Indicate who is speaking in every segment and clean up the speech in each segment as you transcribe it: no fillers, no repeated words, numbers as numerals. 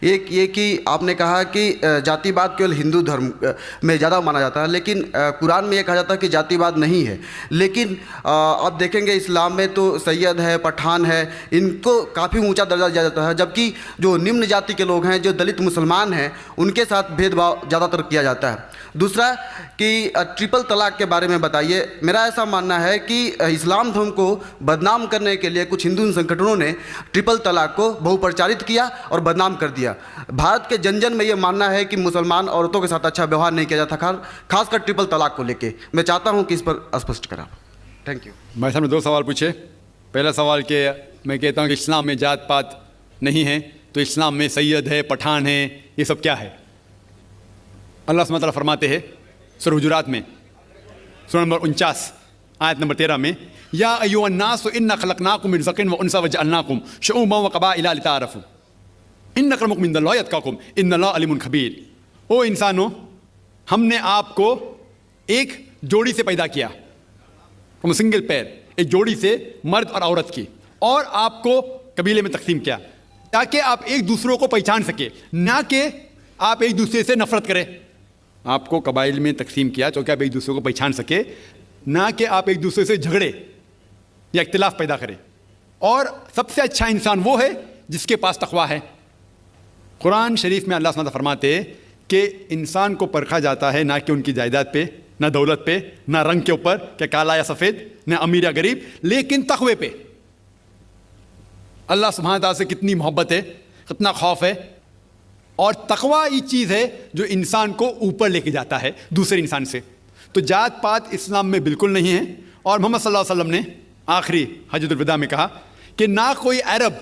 Speaker 1: ایک یہ کہ آپ نے کہا کہ جاتی باد کیول ہندو دھرم میں زیادہ مانا جاتا ہے, لیکن قرآن میں یہ کہا جاتا ہے کہ جاتی باد نہیں ہے. لیکن آپ دیکھیں گے اسلام میں تو سید ہے, پٹھان ہے, ان کو کافی اونچا درجہ دیا جاتا ہے, جبکہ جو نمن جاتی کے لوگ ہیں, جو دلت مسلمان ہیں, ان کے ساتھ بھید بھاؤ زیادہ تر کیا جاتا ہے. دوسرا کہ ٹرپل طلاق کے بارے میں بتائیے. میرا ایسا ماننا ہے کہ اسلام دھرم کو بدنام کرنے کے لیے کچھ ہندو سنگھٹنوں نے ٹرپل طلاق کو بہو پرچارت کیا اور بدنام کر دیا. بھارت کے جن جن میں یہ ماننا ہے کہ مسلمان عورتوں کے ساتھ اچھا ویوہار نہیں کیا جاتا, خاص کر ٹرپل طلاق کو لے کے. میں چاہتا ہوں کہ اس پر اسپشٹ کریں. Thank you.
Speaker 2: میں سامنے دو سوال پوچھے. پہلا سوال کہ میں کہتا ہوں کہ اسلام میں جات پات نہیں ہے, تو اسلام میں سید ہے, پٹھان ہے, یہ سب کیا ہے؟ اللہ سبحانہ وتعالیٰ فرماتے ہیں سورہ حجرات میں, سورہ نمبر 49 آیت نمبر 13 میں, یا ایھا الناس انا خلقناکم من ذکر و انثی وجعلناکم شعوبا وقبائل لتعارفوا ان اکرمکم عند اللہ اتقاکم ان اللہ علیم خبیر. او انسانوں, ہم نے آپ کو ایک جوڑی سے پیدا کیا, ہم سنگل پیر, ایک جوڑی سے مرد اور عورت کی, اور آپ کو قبیلے میں تقسیم کیا تاکہ آپ ایک دوسروں کو پہچان سکے, نہ کہ آپ ایک دوسرے سے نفرت کریں. آپ کو قبائل میں تقسیم کیا تاکہ آپ ایک دوسرے کو پہچان سکے, نہ کہ آپ ایک دوسرے سے جھگڑے یا اختلاف پیدا کریں. اور سب سے اچھا انسان وہ ہے جس کے پاس تقویٰ ہے. قرآن شریف میں اللہ سبحانہ فرماتے ہیں کہ انسان کو پرکھا جاتا ہے نہ کہ ان کی جائیداد پہ, نہ دولت پہ, نہ رنگ کے اوپر کہ کالا یا سفید, نہ امیر یا غریب, لیکن تقوی پہ. اللہ سبحانہ تعالیٰ سے کتنی محبت ہے, کتنا خوف ہے. اور تقویٰ یہ چیز ہے جو انسان کو اوپر لے کے جاتا ہے دوسرے انسان سے. تو جات پات اسلام میں بالکل نہیں ہے. اور محمد صلی اللہ علیہ وسلم نے آخری حجۃ الوداع میں کہا کہ نہ کوئی عرب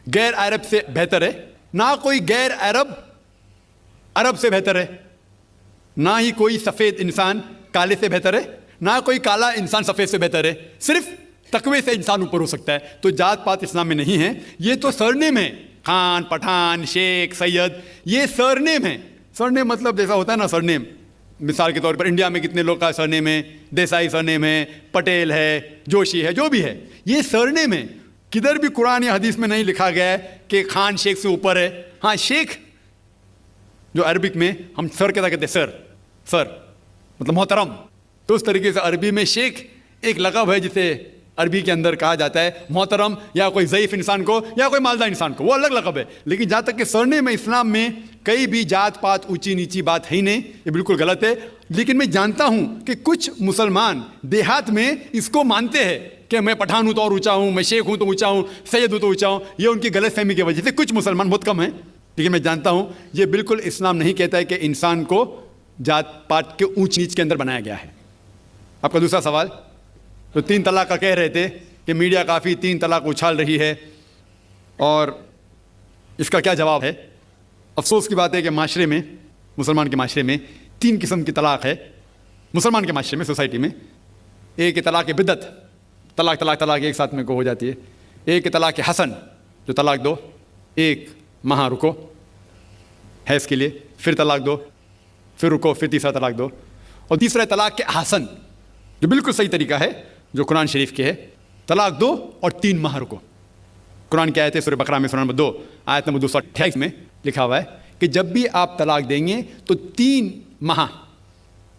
Speaker 2: غیر عرب سے بہتر ہے, نہ کوئی غیر عرب عرب سے بہتر ہے, نہ ہی کوئی سفید انسان کالے سے بہتر ہے, نہ کوئی کالا انسان سفید سے بہتر ہے. صرف تقوی سے انسان اوپر ہو سکتا ہے. تو جات پات اسلام میں نہیں ہے. یہ تو سرنیم ہے, خان, پٹھان, شیخ, سید, یہ سرنیم ہے. سرنیم مطلب جیسا ہوتا ہے نا سرنیم, مثال کے طور پر انڈیا میں کتنے لوگ کا سرنیم ہے, دیسائی سرنیم ہے, پٹیل ہے, جوشی ہے, جو بھی ہے, یہ سرنیم ہے. کدھر بھی قرآن یا حدیث میں نہیں لکھا گیا ہے کہ خان شیخ سے اوپر ہے. ہاں, شیخ جو عربک میں ہم سر کہتے ہیں, سر, سر مطلب محترم, تو اس طریقے سے عربی میں شیخ ایک لقب ہے جسے عربی کے اندر کہا جاتا ہے محترم, یا کوئی ضعیف انسان کو یا کوئی مالدار انسان کو, وہ الگ لقب ہے. لیکن جہاں تک کہ سرنیم میں اسلام میں کئی بھی جات پات اونچی نیچی بات ہے ہی نہیں, یہ بالکل غلط ہے. لیکن میں جانتا ہوں کہ کچھ مسلمان دیہات میں اس کو مانتے ہیں کہ میں پٹھان ہوں تو اور اونچا ہوں, میں شیخ ہوں تو اونچا ہوں, سید ہوں تو اونچا ہوں. یہ ان کی غلط فہمی کی وجہ سے کچھ مسلمان, بہت کم ہیں, لیکن میں جانتا ہوں یہ بالکل اسلام نہیں کہتا ہے کہ انسان کو جات پات کے اونچ نیچ کے اندر بنایا گیا ہے. آپ کا دوسرا سوال, تو 3 طلاق کا کہہ رہے تھے کہ میڈیا کافی 3 طلاق اچھال رہی ہے, اور اس کا کیا جواب ہے؟ افسوس کی بات ہے کہ معاشرے میں, مسلمان کے معاشرے میں 3 قسم کی طلاق ہے. مسلمان کے معاشرے میں, سوسائٹی میں, ایک ہے طلاق بدعت, طلاق طلاق طلاق ایک ساتھ میں کو ہو جاتی ہے. ایک ہے طلاق حسن, جو طلاق دو, ایک ماہ رکو حیض کے لیے, پھر طلاق دو, پھر رکو, پھر تیسرا طلاق دو. اور تیسرا ہے طلاق کے حسن, جو بالکل صحیح طریقہ ہے جو قرآن شریف کے ہے, طلاق دو اور 3 ماہ رکو. قرآن کی آیت ہے سورہ بقرہ میں سورہ نمبر 2 آیت نمبر 228 میں لکھا ہوا ہے کہ جب بھی آپ طلاق دیں گے تو 3 ماہ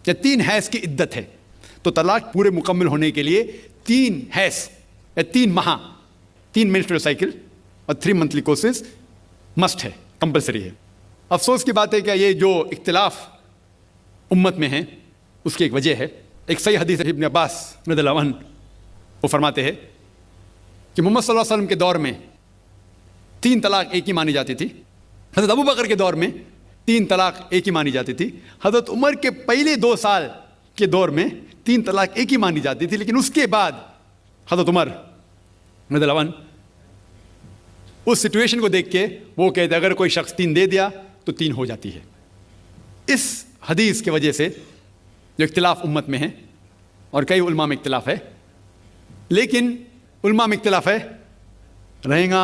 Speaker 2: یا 3 حیض کی عدت ہے. تو طلاق پورے مکمل ہونے کے لیے 3 حیض یا 3 ماہ, 3 منسٹرل سائیکل اور 3 منتھلی کورسز مسٹ ہے, کمپلسری ہے. افسوس کی بات ہے کہ یہ جو اختلاف امت میں ہے اس کی ایک وجہ ہے. ایک صحیح حدیث ہے ابن عباس رضی اللہ عنہ, وہ فرماتے ہیں کہ محمد صلی اللہ علیہ وسلم کے دور میں 3 طلاق ایک ہی مانی جاتی تھی. حضرت ابو بکر کے دور میں 3 طلاق ایک ہی مانی جاتی تھی. حضرت عمر کے پہلے 2 سال کے دور میں 3 طلاق ایک ہی مانی جاتی تھی. لیکن اس کے بعد حضرت عمر رضی اللہ عنہ اس سچویشن کو دیکھ کے وہ کہتے اگر کوئی شخص 3 دے دیا تو 3 ہو جاتی ہے. اس حدیث کی وجہ سے جو اختلاف امت میں ہے, اور کئی علماء میں اختلاف ہے, لیکن علماء میں اختلاف ہے, رہیں گا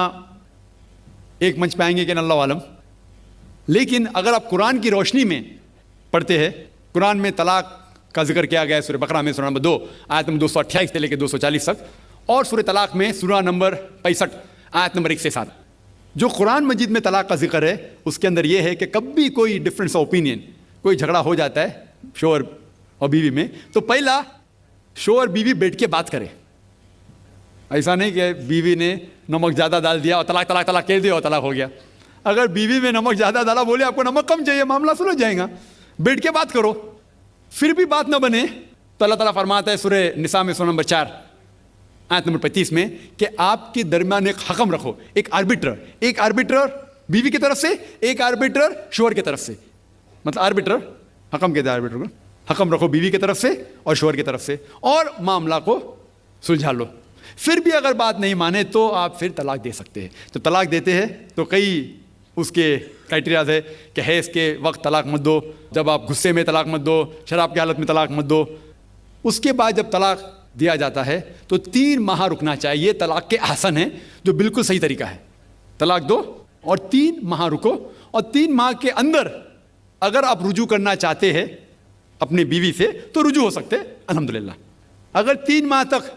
Speaker 2: ایک منچ پہ آئیں گے کہ اللہ عالم. لیکن اگر آپ قرآن کی روشنی میں پڑھتے ہیں, قرآن میں طلاق کا ذکر کیا گیا ہے سورہ بقرہ میں سورہ نمبر 2 آیت نمبر 228 سے لے کے 240 تک, اور سورہ طلاق میں سورہ نمبر 65 آیت نمبر 1 سے 7. جو قرآن مجید میں طلاق کا ذکر ہے اس کے اندر یہ ہے کہ کبھی کوئی ڈفرینس آف اوپینین، کوئی جھگڑا ہو جاتا ہے شوہر اور بیوی میں، تو پہلا شوہر بیوی بیٹھ کے بات کرے. ایسا نہیں کہ بیوی نے نمک زیادہ ڈال دیا اور طلاق طلاق طلاق کہہ دیا اور طلاق ہو گیا. اگر بیوی میں نمک زیادہ ڈالا، بولے آپ کو نمک کم چاہیے، معاملہ سلجھ جائے گا. بیٹھ کے بات کرو. پھر بھی بات نہ بنے تو اللہ تعالیٰ فرماتا ہے سورہ نساء میں سورہ نمبر 4 آیت نمبر 35 میں کہ آپ کے درمیان ایک حکم رکھو، ایک آربیٹر بیوی کی طرف سے، ایک آربیٹر شوہر کی طرف سے. مطلب آربیٹر حکم کہتے ہیں، آربیٹر کو حکم رکھو بیوی کی طرف سے اور شوہر کی طرف سے، اور معاملہ کو سلجھا لو. پھر بھی اگر بات نہیں مانے تو آپ پھر طلاق دے سکتے ہیں. تو طلاق دیتے ہیں تو کئی اس کے کرائٹیریاز ہے کہ حیض کے وقت طلاق مت دو، جب آپ غصے میں طلاق مت دو، شراب کی حالت میں طلاق مت دو. اس کے بعد جب طلاق دیا جاتا ہے تو 3 ماہ رکنا چاہیے. طلاق کے احسن ہے جو بالکل صحیح طریقہ ہے. طلاق دو اور 3 ماہ رکو، اور 3 ماہ کے اندر اگر آپ رجوع کرنا چاہتے ہیں اپنی بیوی سے تو رجوع ہو سکتے الحمدللہ. اگر 3 ماہ تک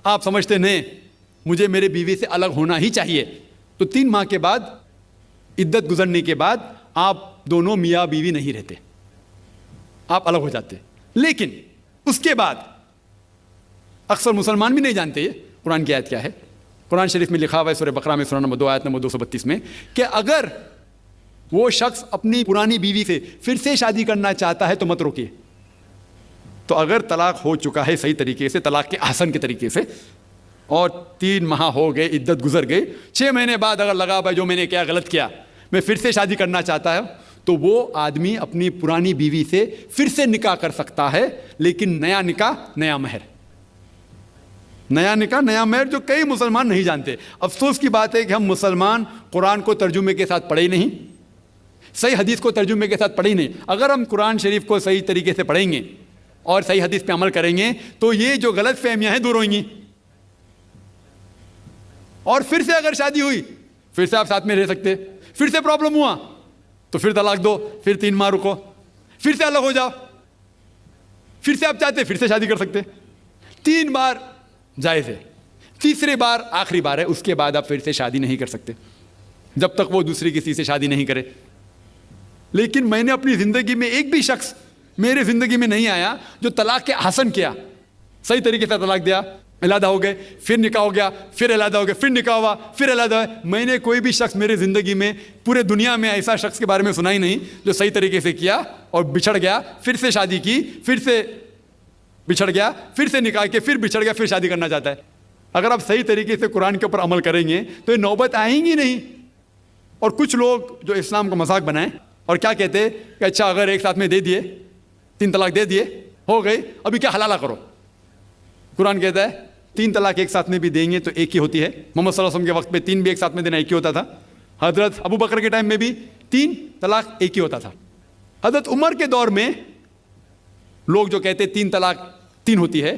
Speaker 2: آپ سمجھتے نہیں مجھے میرے بیوی سے الگ ہونا ہی چاہیے، تو 3 ماہ کے بعد عدت گزرنے کے بعد آپ دونوں میاں بیوی نہیں رہتے، آپ الگ ہو جاتے. لیکن اس کے بعد اکثر مسلمان بھی نہیں جانتے یہ قرآن کی آیت کیا ہے. قرآن شریف میں لکھا ہوا ہے سورہ بقرہ میں سورہ نمبر 2 آیت نمبر 232 میں کہ اگر وہ شخص اپنی پرانی بیوی سے پھر سے شادی کرنا چاہتا ہے تو مت روکیے. تو اگر طلاق ہو چکا ہے صحیح طریقے سے، طلاق کے احسن کے طریقے سے، اور 3 ماہ ہو گئے، عدت گزر گئی، 6 مہینے بعد اگر لگا بھائی جو میں نے کیا غلط کیا، میں پھر سے شادی کرنا چاہتا ہوں، تو وہ آدمی اپنی پرانی بیوی سے پھر سے نکاح کر سکتا ہے. لیکن نیا نکاح نیا مہر، نیا نکاح نیا مہر، جو کئی مسلمان نہیں جانتے. افسوس کی بات ہے کہ ہم مسلمان قرآن کو ترجمے کے ساتھ پڑھے ہی نہیں، صحیح حدیث کو ترجمے کے ساتھ پڑھے ہی نہیں. اگر ہم قرآن شریف کو صحیح طریقے سے پڑھیں گے اور صحیح حدیث پہ عمل کریں گے تو یہ جو غلط فہمیاں ہیں دور ہوئیں گی. اور پھر سے اگر شادی ہوئی، پھر سے آپ ساتھ میں رہ سکتے، پھر سے پرابلم ہوا تو پھر طلاق دو، پھر 3 ماہ رکو، پھر سے الگ ہو جاؤ، پھر سے آپ چاہتے پھر سے شادی کر سکتے. 3 بار جائز ہے، تیسری بار آخری بار ہے. اس کے بعد آپ پھر سے شادی نہیں کر سکتے جب تک وہ دوسری کسی سے شادی نہیں کرے. لیکن میں نے اپنی زندگی میں ایک بھی شخص میرے زندگی میں نہیں آیا جو طلاق کے حسن کیا، صحیح طریقے سے طلاق دیا، علیحدہ ہو گئے، پھر نکاح ہو گیا، پھر علیحدہ ہو گیا، پھر نکاح ہوا، پھر علیحدہ ہوا. میں نے کوئی بھی شخص میرے زندگی میں پورے دنیا میں ایسا شخص کے بارے میں سنا ہی نہیں جو صحیح طریقے سے کیا اور بچھڑ گیا، پھر سے شادی کی، پھر سے بچھڑ گیا، پھر سے نکاح کے، پھر بچھڑ گیا، پھر شادی کرنا چاہتا ہے. اگر آپ صحیح طریقے سے قرآن کے اوپر عمل کریں گے تو یہ نوبت آئیں گی نہیں. اور کچھ لوگ جو اسلام کو مذاق بنائیں اور کیا کہتے کہ اچھا اگر ایک ساتھ میں دے دیے، 3 طلاق دے دیے، ہو گئی، ابھی کیا حلالہ کرو. قرآن کہتا ہے 3 طلاق ایک ساتھ میں بھی دیں گے تو ایک ہی ہوتی ہے. محمد صلی اللہ علیہ وسلم کے وقت پہ 3 بھی ایک ساتھ میں دینا ایک ہی ہوتا تھا. حضرت ابو بکر کے ٹائم میں بھی 3 طلاق ایک ہی ہوتا تھا. حضرت عمر کے دور میں لوگ جو کہتے 3 طلاق 3 ہوتی ہے،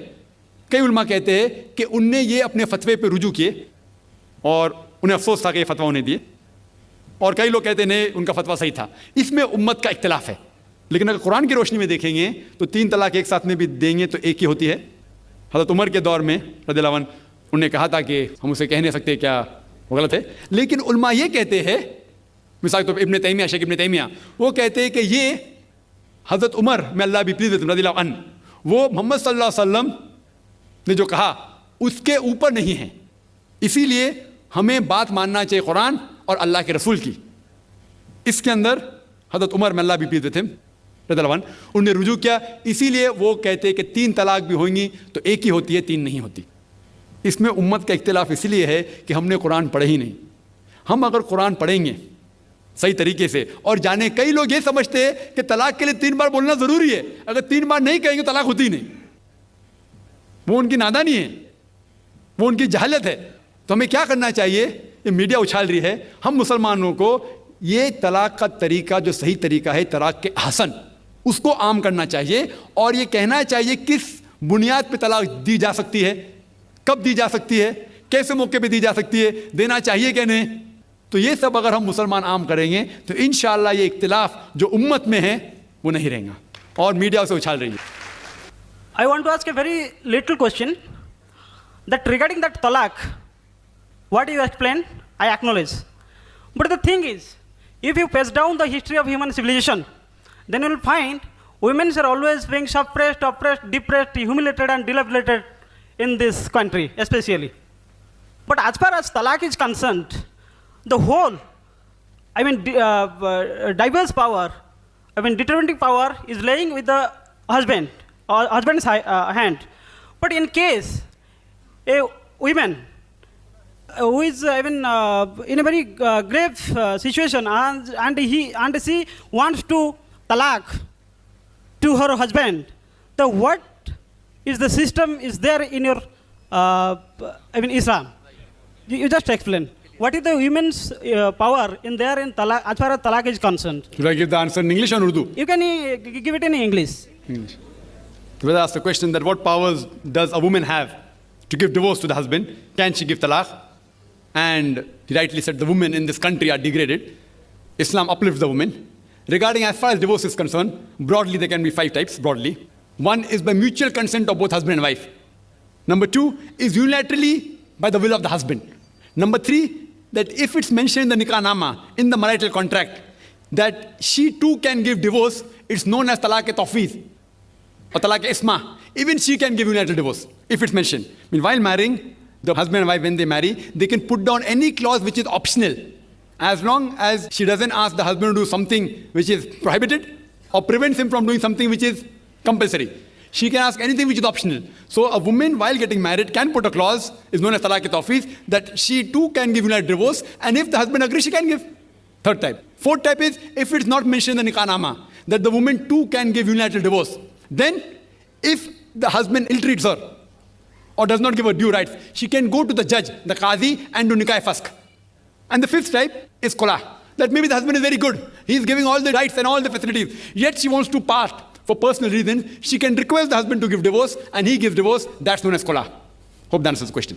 Speaker 2: کئی علماء کہتے ہیں کہ ان نے یہ اپنے فتوے پہ رجوع کیے اور انہیں افسوس تھا کہ یہ فتویٰ انہیں دیے. اور کئی لوگ کہتے ہیں نہیں ان کا فتویٰ صحیح تھا. اس میں امت کا اختلاف ہے. لیکن اگر قرآن کی روشنی میں دیکھیں گے تو 3 طلاق ایک ساتھ میں بھی دیں گے تو ایک ہی ہوتی ہے. حضرت عمر کے دور میں رضی اللہ عنہ انہوں نے کہا تھا کہ ہم اسے کہہ نہیں سکتے کیا وہ غلط ہے. لیکن علماء یہ کہتے ہیں، مثال طور پر ابن تیمیہ، شیخ ابن تیمیہ، وہ کہتے ہیں کہ یہ حضرت عمر میں اللہ بھی پلیز رضی اللہ عنہ، وہ محمد صلی اللہ علیہ وسلم نے جو کہا اس کے اوپر نہیں ہے، اسی لیے ہمیں بات ماننا چاہیے قرآن اور اللہ کے رسول کی. اس کے اندر حضرت عمر میں اللہ بھی پلیز رضی اللہ عنہ انہوں نے رجوع کیا. اسی لیے وہ کہتے کہ 3 طلاق بھی ہوئیں گی تو ایک ہی ہوتی ہے، 3 نہیں ہوتی. اس میں امت کا اختلاف اس لیے ہے کہ ہم نے قرآن پڑھے ہی نہیں. ہم اگر قرآن پڑھیں گے صحیح طریقے سے اور جانے، کئی لوگ یہ سمجھتے ہیں کہ طلاق کے لیے 3 بار بولنا ضروری ہے، اگر 3 بار نہیں کہیں گے طلاق ہوتی ہی نہیں. وہ ان کی نادانی ہے، وہ ان کی جہالت ہے. تو ہمیں کیا کرنا چاہیے؟ یہ میڈیا اچھال رہی ہے، ہم مسلمانوں کو یہ طلاق کا طریقہ جو صحیح طریقہ ہے طلاق کے احسن، اس کو عام کرنا چاہیے اور یہ کہنا چاہیے کس بنیاد پہ طلاق دی جا سکتی ہے، کب دی جا سکتی ہے، کیسے موقع پہ دی جا سکتی ہے، دینا چاہیے کہ نہیں. تو یہ سب اگر ہم مسلمان عام کریں گے تو انشاءاللہ یہ اختلاف جو امت میں ہے وہ نہیں رہے گا اور میڈیا اسے اچھال رہی ہے.
Speaker 3: I want to ask a very little question that regarding that talaq, what you explained, I acknowledge. But the thing is, if you pass down the history of human civilization, then you will find women are always being suppressed, oppressed, depressed, humiliated, and dilapidated in this country, especially. But as far as talaq is concerned, the whole, diverse power, determining power is laying with the husband or husband's hand. But in case a woman who is in a very grave situation and she wants to talaq to her husband, the what is the system is there in your Islam? You just explain. What is the women's power in there in talaq, as far as talaq is concerned?
Speaker 2: Should I give the answer in English or Urdu?
Speaker 3: You can give it in English.
Speaker 2: English. Brother asked the question that what powers does a woman have to give divorce to the husband? Can she give talaq? And he rightly said the women in this country are degraded. Islam uplifts the woman. Regarding as far as divorce is concerned, broadly there can be 5 types, broadly. One is by mutual consent of both husband and wife. Number 2 is unilaterally by the will of the husband. Number 3, that if it's mentioned in the nikah nama, in the marital contract, that she too can give divorce, it's known as talaq-e-tawfiz or talaq-e-isma. Even she can give unilateral divorce, if it's mentioned. I mean, while marrying, the husband and wife, when they marry, they can put down any clause which is optional, as long as she doesn't ask the husband to do something which is prohibited or prevents him from doing something which is compulsory. She can ask anything which is optional. So a woman, while getting married, can put a clause, is known as talaq-e-tawfiz, that she too can give unilateral divorce, and if the husband agrees, she can give. 3rd type. 4th type is, if it's not mentioned in the nikah nama, that the woman too can give unilateral divorce. Then, if the husband ill-treats her, or does not give her due rights, she can go to the judge, the qazi, and do nikah-e-fasq. And the 5th type is khula, that maybe the husband is very good, he is giving all the rights and all the facilities, yet she wants to part for personal reasons, she can request the husband to give divorce, and he gives divorce. That's known as khula. Hope that answers the question.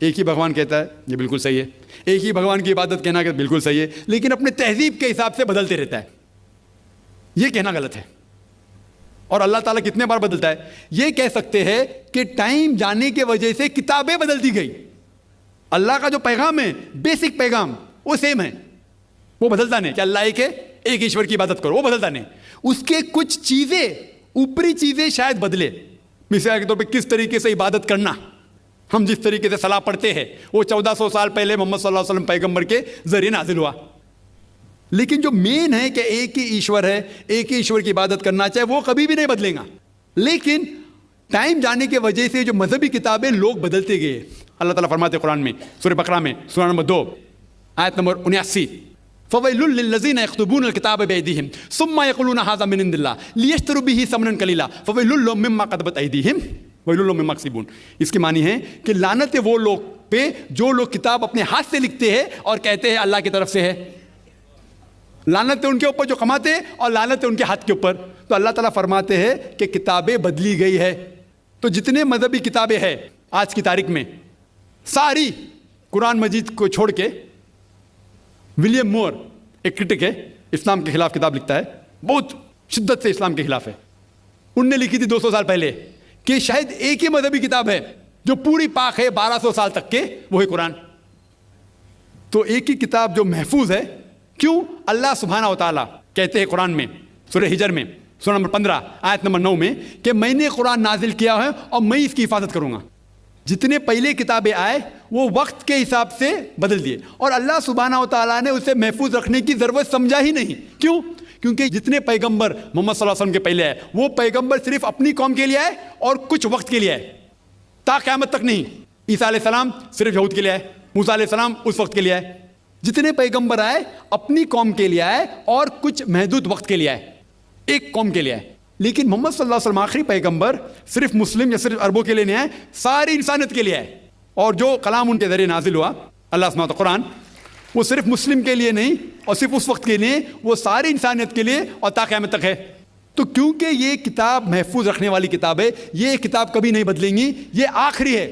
Speaker 2: ایک ہی بھگوان کہتا ہے یہ بالکل صحیح ہے، ایک ہی بھگوان کی عبادت کہنا کہ بالکل صحیح ہے، لیکن اپنے تہذیب کے حساب سے بدلتے رہتا ہے، یہ کہنا غلط ہے۔ اور اللہ تعالیٰ کتنے بار بدلتا ہے؟ یہ کہہ سکتے ہیں کہ ٹائم جانے کی وجہ سے کتابیں بدل دی گئی، اللہ کا جو پیغام ہے، بیسک پیغام وہ سیم ہے، وہ بدلتا نہیں کہ اللہ ایک ہے، ایک ایشور کی عبادت کرو، وہ بدلتا نہیں۔ اس کے کچھ چیزیں، اوپری چیزیں شاید بدلے، مثال کے طور پہ کس طریقے سے عبادت کرنا، ہم جس طریقے سے صلاح پڑھتے ہیں وہ 1400 سال پہلے محمد صلی اللہ علیہ وسلم پیغمبر کے ذریعے نازل ہوا، لیکن جو مین ہے کہ ایک ہی ایشور ہے، ایک ہی ایشور کی عبادت کرنا چاہے، وہ کبھی بھی نہیں بدلے گا۔ لیکن ٹائم جانے کی وجہ سے جو مذہبی کتابیں لوگ بدلتے گئے، اللہ تعالیٰ فرماتے ہیں قرآن میں سورہ بقرہ میں سورہ نمبر 2 آیت نمبر 79، فَوَيْلٌ لِّلَّذِينَ يَكْتُبُونَ الْكِتَابَ بِأَيْدِيهِمْ ثُمَّ يَقُولُونَ هَٰذَا مِنْ عِندِ اللَّهِ لِيَشْتَرُوا بِهِ ثَمَنًا قَلِيلًا فَوَيْلٌ لَّهُم مِّمَّا كَتَبَتْ أَيْدِيهِمْ وَوَيْلٌ لَّهُم مِّمَّا يَكْسِبُونَ۔ اس کی معنی ہے کہ لعنت ہے وہ لوگ پہ جو لوگ کتاب اپنے ہاتھ سے لکھتے ہیں اور کہتے ہیں اللہ کی طرف سے ہے، لعنت ہے ان کے اوپر جو کماتے ہیں اور لعنت ہے ان کے ہاتھ کے اوپر۔ تو اللہ تعالیٰ فرماتے ہیں کہ کتابیں بدلی گئی ہے، تو جتنے مذہبی کتابیں ہیں آج کی تاریخ میں ساری قرآن مجید کو چھوڑ کے، ولیم مور ایک کرٹک ہے، اسلام کے خلاف کتاب لکھتا ہے، بہت شدت سے اسلام کے خلاف ہے، ان نے لکھی تھی 200 سال پہلے کہ شاید ایک ہی مذہبی کتاب ہے جو پوری پاک ہے 1200 سال تک کے، وہ ہے قرآن۔ تو ایک ہی کتاب جو محفوظ ہے، کیوں؟ اللہ سبحانہ و تعالیٰ کہتے ہیں قرآن میں سورہ ہجر میں سورہ نمبر 15 آیت نمبر 9 میں کہ میں نے قرآن نازل کیا ہے اور میں اس کی حفاظت کروں گا۔ جتنے پہلے کتابیں آئے وہ وقت کے حساب سے بدل دیے، اور اللہ سبحانہ و تعالیٰ نے اسے محفوظ رکھنے کی ضرورت سمجھا ہی نہیں۔ کیوں؟ کیونکہ جتنے پیغمبر محمد صلی اللہ علیہ وسلم کے پہلے آئے وہ پیغمبر صرف اپنی قوم کے لیے آئے اور کچھ وقت کے لیے آئے، تا قیامت تک نہیں۔ عیسیٰ علیہ السلام صرف یہود کے لیے آئے، موسیٰ علیہ السلام اس وقت کے لیے آئے۔ جتنے پیغمبر آئے اپنی قوم کے لیے آئے اور کچھ محدود وقت کے لیے آئے، ایک قوم کے لیے آئے۔ لیکن محمد صلی اللہ علیہ وسلم آخری پیغمبر صرف مسلم یا صرف عربوں کے لیے نہیں آئے، ساری انسانیت کے لیے آئے، اور جو کلام ان کے ذریعے نازل ہوا اللہ سبحانہ قرآن، وہ صرف مسلم کے لیے نہیں اور صرف اس وقت کے لیے، وہ ساری انسانیت کے لیے اور تا قیامت تک ہے۔ تو کیونکہ یہ کتاب محفوظ رکھنے والی کتاب ہے، یہ کتاب کبھی نہیں بدلیں گی، یہ آخری ہے۔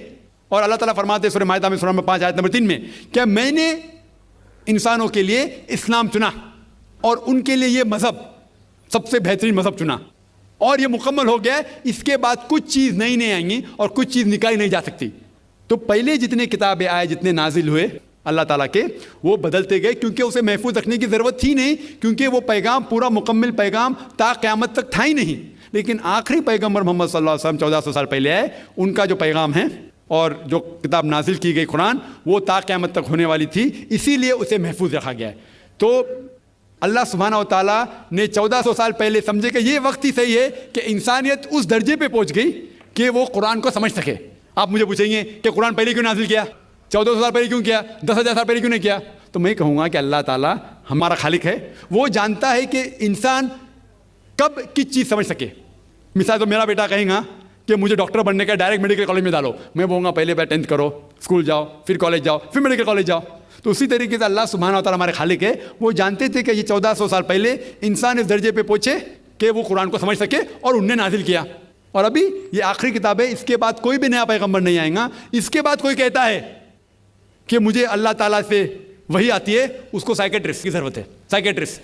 Speaker 2: اور اللہ تعالیٰ فرماتے ہیں سورہ مائدہ میں سورہ نمبر 5 آیت نمبر 3 میں کہ میں نے انسانوں کے لیے اسلام چنا اور ان کے لیے یہ مذہب سب سے بہترین مذہب چنا، اور یہ مکمل ہو گیا ہے، اس کے بعد کچھ چیز نئی نہیں آئیں گی اور کچھ چیز نکالی نہیں جا سکتی۔ تو پہلے جتنے کتابیں آئے، جتنے نازل ہوئے اللہ تعالیٰ کے، وہ بدلتے گئے کیونکہ اسے محفوظ رکھنے کی ضرورت تھی نہیں، کیونکہ وہ پیغام پورا مکمل پیغام تا قیامت تک تھا ہی نہیں۔ لیکن آخری پیغمبر محمد صلی اللہ علیہ وسلم 1400 سال پہلے آئے، ان کا جو پیغام ہے اور جو کتاب نازل کی گئی قرآن، وہ تا قیامت تک ہونے والی تھی، اسی لیے اسے محفوظ رکھا گیا ہے۔ تو اللہ سبحانہ و تعالیٰ نے 1400 سال پہلے سمجھے کہ یہ وقت ہی صحیح ہے کہ انسانیت اس درجے پہ پہنچ گئی کہ وہ قرآن کو سمجھ سکے۔ آپ مجھے پوچھیں گے کہ قرآن پہلے کیوں نازل کیا، 1400 سال پہلے کیوں کیا، 10,000 سال پہلے کیوں نہیں کیا؟ تو میں کہوں گا کہ اللہ تعالیٰ ہمارا خالق ہے، وہ جانتا ہے کہ انسان کب کس چیز سمجھ سکے۔ مثال تو میرا بیٹا کہیں گا کہ مجھے ڈاکٹر بننے کا، ڈائریکٹ میڈیکل کالج میں ڈالو، میں بولوں گا پہلے 10th کرو، اسکول جاؤ، پھر کالج جاؤ، پھر میڈیکل کالج جاؤ۔ تو اسی طریقے سے اللہ سبحانہ و تعالیٰ ہمارے خالق ہے، وہ جانتے تھے کہ یہ 1400 سال پہلے انسان اس درجے پہ پہنچے کہ وہ قرآن کو سمجھ سکے، اور انہوں نے نازل کیا۔ اور ابھی یہ آخری کتاب ہے، اس کے بعد کوئی بھی نیا پیغمبر نہیں آئے گا۔ اس کے بعد کوئی کہتا ہے کہ مجھے اللہ تعالیٰ سے وہی آتی ہے، اس کو سائیکیٹرسٹ کی ضرورت ہے، سائیکیٹرسٹ